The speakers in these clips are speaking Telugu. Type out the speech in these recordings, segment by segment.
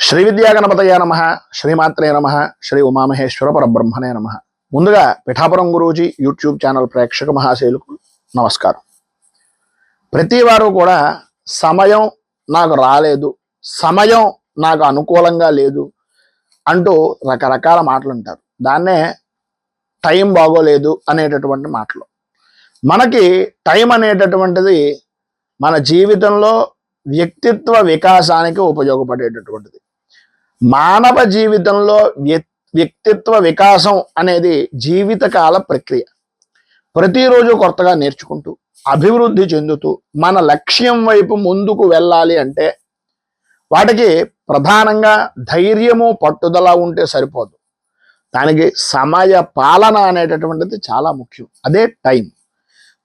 శ్రీ విద్యాగణపతయ నమః, శ్రీమాత్రే నమః, శ్రీ ఉమామహేశ్వర పరబ్రహ్మణే నమః. ముందుగా పిఠాపురం గురూజీ యూట్యూబ్ ఛానల్ ప్రేక్షక మహాశయులకు నమస్కారం. ప్రతి వారు కూడా సమయం నాకు రాలేదు, సమయం నాకు అనుకూలంగా లేదు అంటూ రకరకాల మాటలు అంటారు. దాన్నే టైం బాగోలేదు అనేటటువంటి మాటలు. మనకి టైం అనేటటువంటిది మన జీవితంలో వ్యక్తిత్వ వికాసానికి ఉపయోగపడేటటువంటిది. మానవ జీవితంలో వ్యక్తిత్వ వికాసం అనేది జీవితకాల ప్రక్రియ. ప్రతిరోజు కొత్తగా నేర్చుకుంటూ అభివృద్ధి చెందుతూ మన లక్ష్యం వైపు ముందుకు వెళ్ళాలి అంటే వాటికి ప్రధానంగా ధైర్యము పట్టుదల ఉంటే సరిపోదు. దానికి సమయ పాలన అనేటటువంటిది చాలా ముఖ్యం. అదే టైం.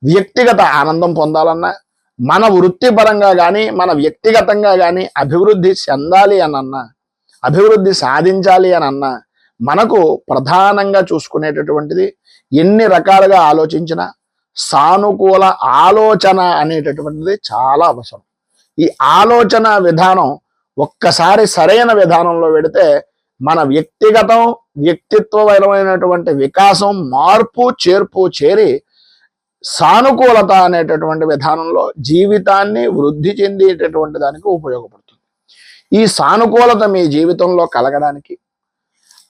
వ్యక్తిగత ఆనందం పొందాలన్నా, మన వృత్తిపరంగా కానీ మన వ్యక్తిగతంగా కానీ అభివృద్ధి చెందాలి అనన్నా, అభివృద్ధి సాధించాలి అని అన్నా మనకు ప్రధానంగా చూసుకునేటటువంటిది ఎన్ని రకాలుగా ఆలోచించినా సానుకూల ఆలోచన అనేటటువంటిది చాలా అవసరం. ఈ ఆలోచన విధానం ఒక్కసారి సరైన విధానంలో పెడితే మన వ్యక్తిత్వపరమైనటువంటి వికాసం, మార్పు చేర్పు చేరి సానుకూలత అనేటటువంటి విధానంలో జీవితాన్ని వృద్ధి చెందేటటువంటి దానికి ఉపయోగపడుతుంది. ఈ సానుకూలత మీ జీవితంలో కలగడానికి,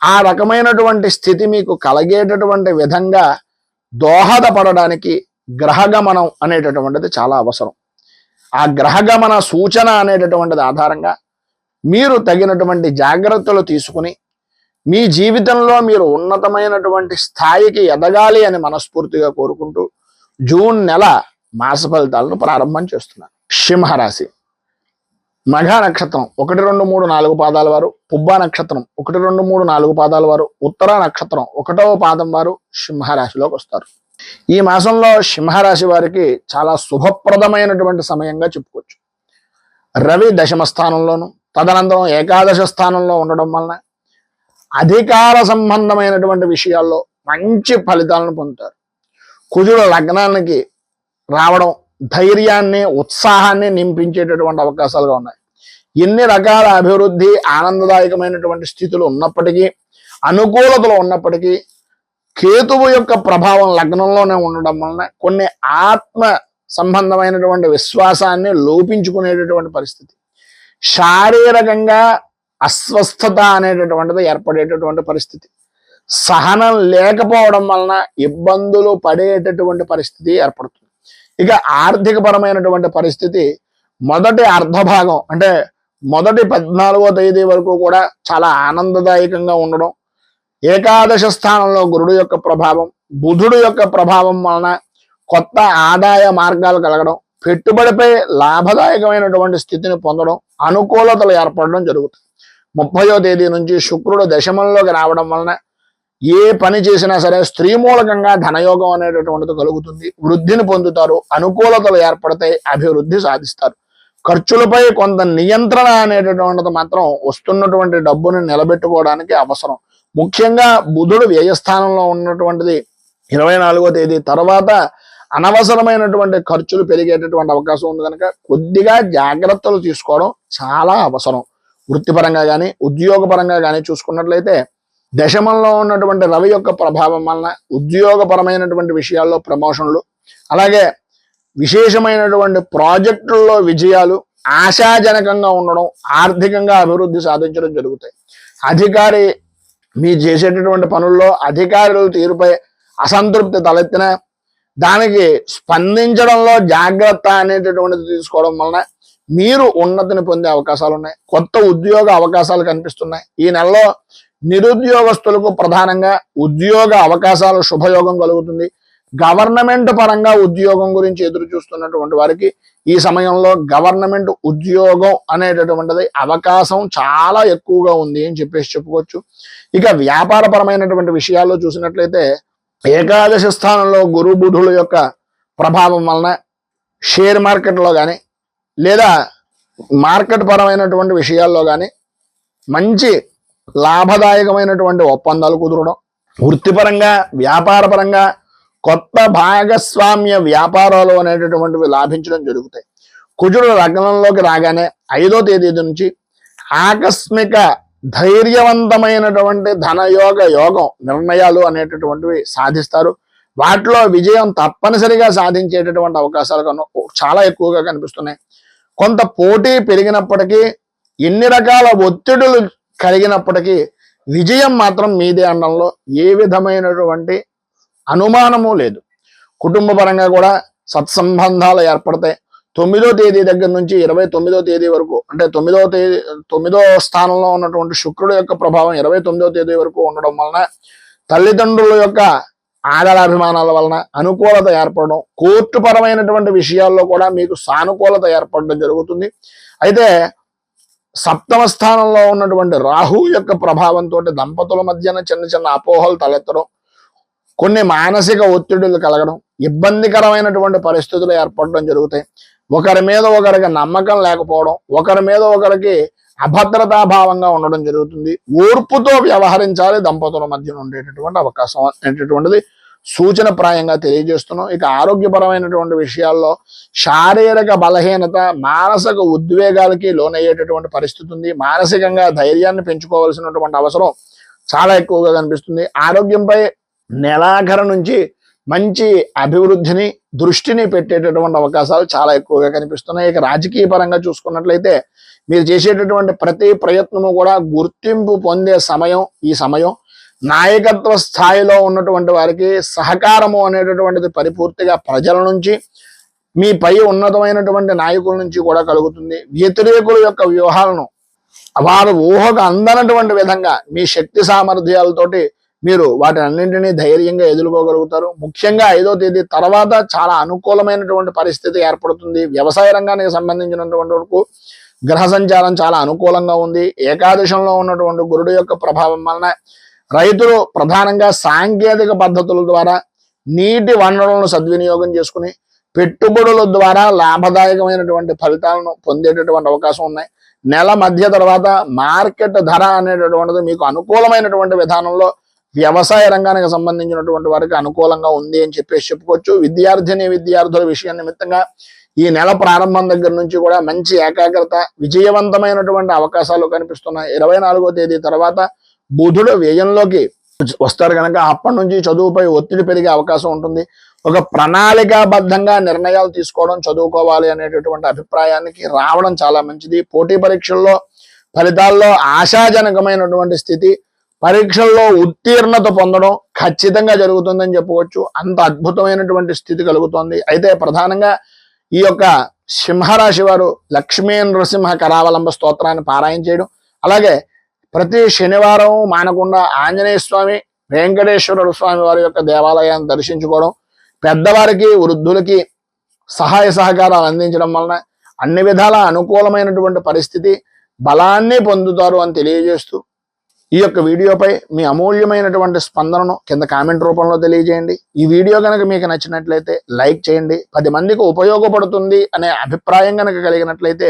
ఆ రకమైనటువంటి స్థితి మీకు కలిగేటటువంటి విధంగా దోహదపడడానికి గ్రహగమనం అనేటటువంటిది చాలా అవసరం. ఆ గ్రహగమన సూచన అనేటటువంటిది ఆధారంగా మీరు తగినటువంటి జాగ్రత్తలు తీసుకుని మీ జీవితంలో మీరు ఉన్నతమైనటువంటి స్థాయికి ఎదగాలి అని మనస్ఫూర్తిగా కోరుకుంటూ జూన్ నెల మాస ఫలితాలను ప్రారంభం చేస్తున్నాను. సింహరాశి. మఘ నక్షత్రం 1, 2, 3, 4 పాదాల వారు, పుబ్బ నక్షత్రం 1, 2, 3, 4 పాదాల వారు, ఉత్తర నక్షత్రం 1వ పాదం వారు సింహరాశిలోకి వస్తారు. ఈ మాసంలో సింహరాశి వారికి చాలా శుభప్రదమైనటువంటి సమయంగా చెప్పుకోవచ్చు. రవి దశమ స్థానంలోను, తదనంతరం ఏకాదశ స్థానంలో ఉండడం వలన అధికార సంబంధమైనటువంటి విషయాల్లో మంచి ఫలితాలను పొందుతారు. కుజుడు లగ్నానికి రావడం ధైర్యాన్ని, ఉత్సాహాన్ని నింపించేటటువంటి అవకాశాలుగా ఉన్నాయి. ఎన్ని రకాల అభివృద్ధి, ఆనందదాయకమైనటువంటి స్థితులు ఉన్నప్పటికీ, అనుకూలతలు ఉన్నప్పటికీ కేతువు యొక్క ప్రభావం లగ్నంలోనే ఉండడం వలన కొన్ని ఆత్మ సంబంధమైనటువంటి విశ్వాసాన్ని లోపించుకునేటటువంటి పరిస్థితి, శారీరకంగా అస్వస్థత అనేటటువంటిది ఏర్పడేటటువంటి పరిస్థితి, సహనం లేకపోవడం వలన ఇబ్బందులు పడేటటువంటి పరిస్థితి ఏర్పడుతుంది. ఇక ఆర్థిక పరమైనటువంటి పరిస్థితి మొదటి అర్ధభాగం అంటే మొదటి 14వ తేదీ వరకు కూడా చాలా ఆనందదాయకంగా ఉండడం, ఏకాదశ స్థానంలో గురుడు యొక్క ప్రభావం, బుధుడు యొక్క ప్రభావం వలన కొత్త ఆదాయ మార్గాలు కలగడం, పెట్టుబడిపై లాభదాయకమైనటువంటి స్థితిని పొందడం, అనుకూలతలు ఏర్పడడం జరుగుతుంది. 30వ తేదీ నుంచి శుక్రుడు దశమంలోకి రావడం వలన ఏ పని చేసినా సరే స్త్రీ మూలకంగా ధనయోగం అనేటటువంటిది కలుగుతుంది. వృద్ధిని పొందుతారు, అనుకూలతలు ఏర్పడతాయి, అభివృద్ధి సాధిస్తారు. ఖర్చులపై కొంత నియంత్రణ అనేటటువంటిది మాత్రం వస్తున్నటువంటి డబ్బుని నిలబెట్టుకోవడానికి అవసరం. ముఖ్యంగా బుధుడు వ్యయస్థానంలో ఉన్నటువంటిది 24వ తేదీ తర్వాత అనవసరమైనటువంటి ఖర్చులు పెరిగేటటువంటి అవకాశం ఉంది కనుక కొద్దిగా జాగ్రత్తలు తీసుకోవడం చాలా అవసరం. వృత్తిపరంగా కానీ ఉద్యోగపరంగా కానీ చూసుకున్నట్లయితే దశమంలో ఉన్నటువంటి రవి యొక్క ప్రభావం వలన ఉద్యోగపరమైనటువంటి విషయాల్లో ప్రమోషన్లు, అలాగే విశేషమైనటువంటి ప్రాజెక్టుల్లో విజయాలు, ఆశాజనకంగా ఉండడం, ఆర్థికంగా అభివృద్ధి సాధించడం జరుగుతాయి. అధికారి మీ చేసేటటువంటి పనుల్లో అధికారుల తీరుపై అసంతృప్తి తలెత్తిన దానికి స్పందించడంలో జాగ్రత్త అనేటటువంటిది తీసుకోవడం వలన మీరు ఉన్నతిని పొందే అవకాశాలు ఉన్నాయి. కొత్త ఉద్యోగ అవకాశాలు కనిపిస్తున్నాయి. ఈ నెలలో నిరుద్యోగస్తులకు ప్రధానంగా ఉద్యోగ అవకాశాలు శుభయోగం కలుగుతుంది. గవర్నమెంట్ పరంగా ఉద్యోగం గురించి ఎదురు చూస్తున్నటువంటి వారికి ఈ సమయంలో గవర్నమెంట్ ఉద్యోగం అనేటటువంటిది అవకాశం చాలా ఎక్కువగా ఉంది అని చెప్పుకోవచ్చు. ఇక వ్యాపారపరమైనటువంటి విషయాల్లో చూసినట్లయితే ఏకాదశ స్థానంలో గురు బుధుల యొక్క ప్రభావం వలన షేర్ మార్కెట్లో కానీ లేదా మార్కెట్ పరమైనటువంటి విషయాల్లో కానీ మంచి లాభదాయకమైనటువంటి ఒప్పందాలు కుదరడం, వృత్తిపరంగా వ్యాపారపరంగా కొత్త భాగస్వామ్య వ్యాపారాలు అనేటటువంటివి లాభించడం జరుగుతాయి. కుజుడు లగ్నంలోకి రాగానే 5వ తేదీ నుంచి ఆకస్మిక ధైర్యవంతమైనటువంటి యోగం నిర్ణయాలు అనేటటువంటివి సాధిస్తారు. వాటిలో విజయం తప్పనిసరిగా సాధించేటటువంటి అవకాశాలు చాలా ఎక్కువగా కనిపిస్తున్నాయి. కొంత పోటీ పెరిగినప్పటికీ, ఎన్ని రకాల ఒత్తిడులు కలిగినప్పటికీ విజయం మాత్రం మీదే అనడంలో ఏ విధమైనటువంటి అనుమానము లేదు. కుటుంబ పరంగా కూడా సత్సంబంధాలు ఏర్పడతాయి. 9వ తేదీ దగ్గర నుంచి 29వ తేదీ వరకు, అంటే 9వ స్థానంలో ఉన్నటువంటి శుక్రుడు యొక్క ప్రభావం 29వ తేదీ వరకు ఉండడం వలన తల్లిదండ్రుల యొక్క ఆదరాభిమానాల వలన అనుకూలత ఏర్పడడం, కోర్టు పరమైనటువంటి విషయాల్లో కూడా మీకు సానుకూలత ఏర్పడడం జరుగుతుంది. అయితే 7వ స్థానంలో ఉన్నటువంటి రాహు యొక్క ప్రభావంతో దంపతుల మధ్యన చిన్న చిన్న అపోహలు తలెత్తడం, కొన్ని మానసిక ఒత్తిడులు కలగడం, ఇబ్బందికరమైనటువంటి పరిస్థితులు ఏర్పడడం జరుగుతాయి. ఒకరి మీద ఒకరికి నమ్మకం లేకపోవడం, ఒకరి మీద ఒకరికి అభద్రతాభావంగా ఉండడం జరుగుతుంది. ఓర్పుతో వ్యవహరించాలి దంపతుల మధ్యన ఉండేటటువంటి అవకాశం అనేటటువంటిది సూచనప్రాయంగా తెలియజేస్తున్నాం. ఇక ఆరోగ్యపరమైనటువంటి విషయాల్లో శారీరక బలహీనత, మానసిక ఉద్వేగాలకి లోనయ్యేటటువంటి పరిస్థితి ఉంది. మానసికంగా ధైర్యాన్ని పెంచుకోవాల్సినటువంటి అవసరం చాలా ఎక్కువగా కనిపిస్తుంది. ఆరోగ్యంపై నెలాఖరు నుంచి మంచి అభివృద్ధిని, దృష్టిని పెట్టేటటువంటి అవకాశాలు చాలా ఎక్కువగా కనిపిస్తున్నాయి. ఇక రాజకీయ పరంగా చూసుకున్నట్లయితే మీరు చేసేటటువంటి ప్రతి ప్రయత్నము కూడా గుర్తింపు పొందే సమయం ఈ సమయం. నాయకత్వ స్థాయిలో ఉన్నటువంటి వారికి సహకారము అనేటటువంటిది పరిపూర్తిగా ప్రజల నుంచి, మీ పై ఉన్నతమైనటువంటి నాయకుల నుంచి కూడా కలుగుతుంది. వ్యతిరేకుల యొక్క వ్యూహాలను వారు ఊహకు అందనటువంటి విధంగా మీ శక్తి సామర్థ్యాలతోటి మీరు వాటిని అన్నింటినీ ధైర్యంగా ఎదుర్కోగలుగుతారు. ముఖ్యంగా 5వ తేదీ తర్వాత చాలా అనుకూలమైనటువంటి పరిస్థితి ఏర్పడుతుంది. వ్యవసాయ రంగానికి సంబంధించినటువంటి వరకు గ్రహ సంచారం చాలా అనుకూలంగా ఉంది. ఏకాదశంలో ఉన్నటువంటి గురుడు యొక్క ప్రభావం వలన రైతులు ప్రధానంగా సాంకేతిక పద్ధతుల ద్వారా నీటి వనరులను సద్వినియోగం చేసుకుని పెట్టుబడుల ద్వారా లాభదాయకమైనటువంటి ఫలితాలను పొందేటటువంటి అవకాశం ఉన్నాయి. నెల మధ్య తర్వాత మార్కెట్ ధర అనేటటువంటిది మీకు అనుకూలమైనటువంటి విధానంలో వ్యవసాయ రంగానికి సంబంధించినటువంటి వారికి అనుకూలంగా ఉంది అని చెప్పేసి చెప్పుకోవచ్చు. విద్యార్థుల విషయం నిమిత్తంగా ఈ నెల ప్రారంభం దగ్గర నుంచి కూడా మంచి ఏకాగ్రత, విజయవంతమైనటువంటి అవకాశాలు కనిపిస్తున్నాయి. 24వ తేదీ తర్వాత బుధుడు వ్యయంలోకి వస్తారు కనుక అప్పటి నుంచి చదువుపై ఒత్తిడి పెరిగే అవకాశం ఉంటుంది. ఒక ప్రణాళికాబద్ధంగా నిర్ణయాలు తీసుకోవడం, చదువుకోవాలి అనేటటువంటి అభిప్రాయానికి రావడం చాలా మంచిది. పోటీ పరీక్షల్లో ఫలితాల్లో ఆశాజనకమైనటువంటి స్థితి, పరీక్షల్లో ఉత్తీర్ణత పొందడం ఖచ్చితంగా జరుగుతుందని చెప్పుకోవచ్చు. అంత అద్భుతమైనటువంటి స్థితి కలుగుతుంది. అయితే ప్రధానంగా ఈ యొక్క సింహరాశి వారు లక్ష్మీ నృసింహ కరావలంబ స్తోత్రాన్ని పారాయణ చేయడం, అలాగే ప్రతి శనివారం మానకుండా ఆంజనేయ స్వామి, వెంకటేశ్వర స్వామి వారి యొక్క దేవాలయాన్ని దర్శించుకోవడం, పెద్దవారికి వృద్ధులకి సహాయ సహకారాలు అందించడం వలన అన్ని విధాల అనుకూలమైనటువంటి పరిస్థితి, బలాన్ని పొందుతారు అని తెలియజేస్తూ ఈ యొక్క వీడియోపై మీ అమూల్యమైనటువంటి స్పందనను కింద కామెంట్ రూపంలో తెలియజేయండి. ఈ వీడియో కనుక మీకు నచ్చినట్లయితే లైక్ చేయండి. 10 మందికి ఉపయోగపడుతుంది అనే అభిప్రాయం కనుక కలిగినట్లయితే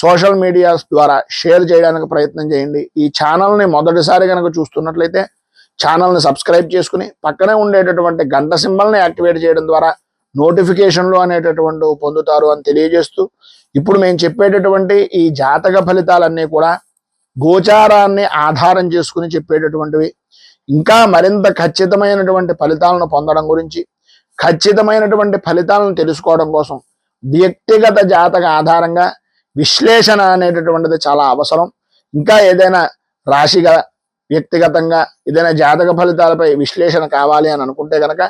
సోషల్ మీడియా ద్వారా షేర్ చేయడానికి ప్రయత్నం చేయండి. ఈ ఛానల్ని మొదటిసారి కనుక చూస్తున్నట్లయితే ఛానల్ని సబ్స్క్రైబ్ చేసుకుని పక్కనే ఉండేటటువంటి గంట సింబల్ని యాక్టివేట్ చేయడం ద్వారా నోటిఫికేషన్లు అనేటటువంటి పొందుతారు అని తెలియజేస్తూ, ఇప్పుడు మేము చెప్పేటటువంటి ఈ జాతక ఫలితాలన్నీ కూడా గోచారాన్ని ఆధారం చేసుకుని చెప్పేటటువంటివి. ఇంకా మరింత ఖచ్చితమైనటువంటి ఫలితాలను పొందడం గురించి, ఖచ్చితమైనటువంటి ఫలితాలను తెలుసుకోవడం కోసం వ్యక్తిగత జాతక ఆధారంగా విశ్లేషణ అనేటటువంటిది చాలా అవసరం. ఇంకా ఏదైనా రాశిగా వ్యక్తిగతంగా ఏదైనా జాతక ఫలితాలపై విశ్లేషణ కావాలి అని అనుకుంటే కనుక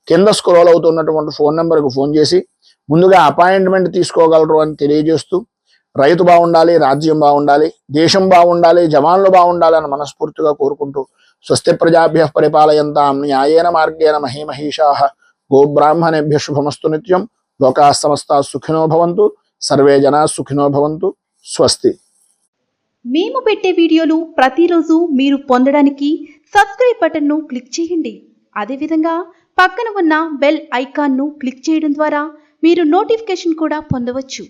కింద స్క్రోల్ అవుతున్నటువంటి ఫోన్ నెంబర్కు ఫోన్ చేసి ముందుగా అపాయింట్మెంట్ తీసుకోగలరు అని తెలియజేస్తూ, రైతు బాగుండాలి, రాజ్యం బాగుండాలి, దేశం బాగుండాలి, జవాన్లు బాగుండాలి అని మనస్ఫూర్తిగా కోరుకుంటూ స్వస్తి ప్రజాభ్యః పరిపాలయంతాం న్యాయేన మార్గేణ మహీమహీషాః గోబ్రాహ్మణేభ్యః శుభమస్తు నిత్యం. లోకాః సమస్తాః సుఖినో భవంతు. సర్వే జనాః సుఖినో భవంతు. స్వస్తి. మేము పెట్టే వీడియోలు ప్రతిరోజు మీరు పొందడానికి సబ్స్క్రైబ్ బటన్ను క్లిక్ చేయండి. అదేవిధంగా పక్కన ఉన్న బెల్ ఐకాన్ను క్లిక్ చేయడం ద్వారా మీరు నోటిఫికేషన్ కూడా పొందవచ్చు.